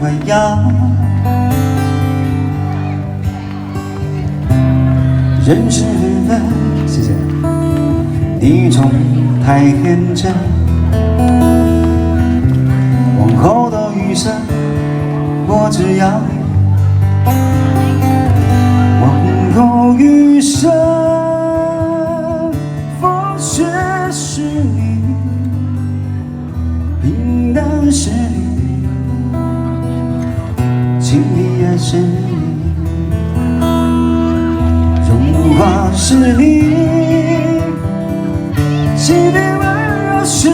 快要认识了。谢谢。你总太天真，往后的余生，我只要你。往后余生，风雪是你，平淡是你，情意也是你，融化是你，细腻温柔是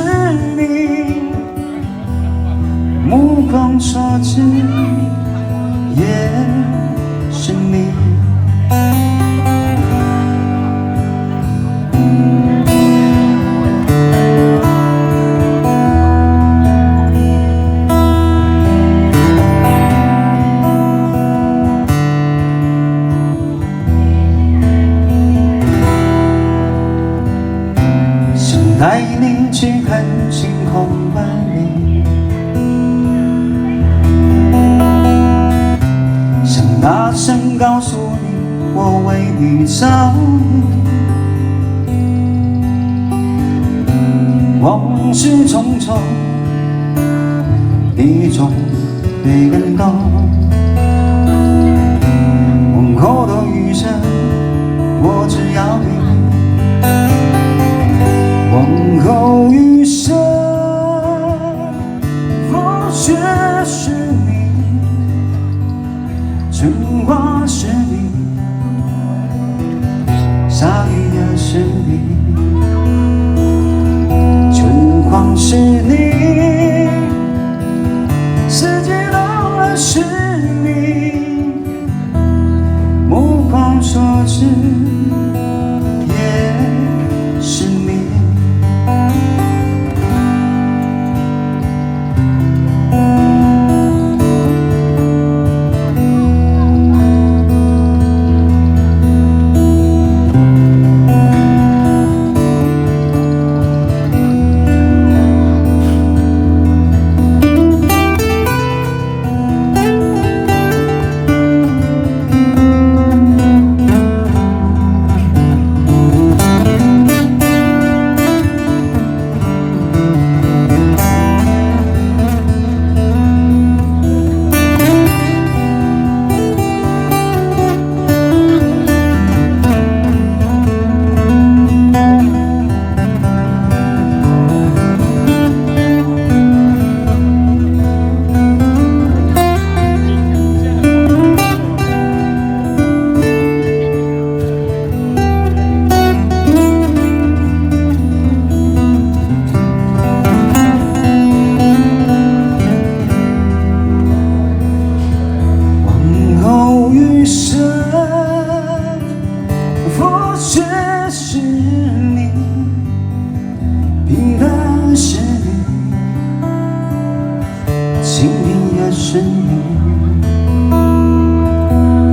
你，目光所至也是你。带你去看星空万里，想大声告诉你，我为你着迷。往事重重，你总被感动。往后的余生，我只要你。往后余生，风雪是你，春花是你，下雨也是你，春光是你，四季冷暖是你，目光所至也是你。余生，风雪是你，平淡是你，情意也是你，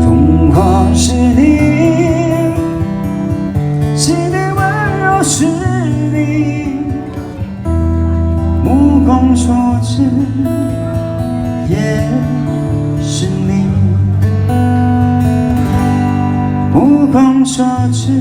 融化是你，细腻温柔是你，目光所至也是你。目光所至。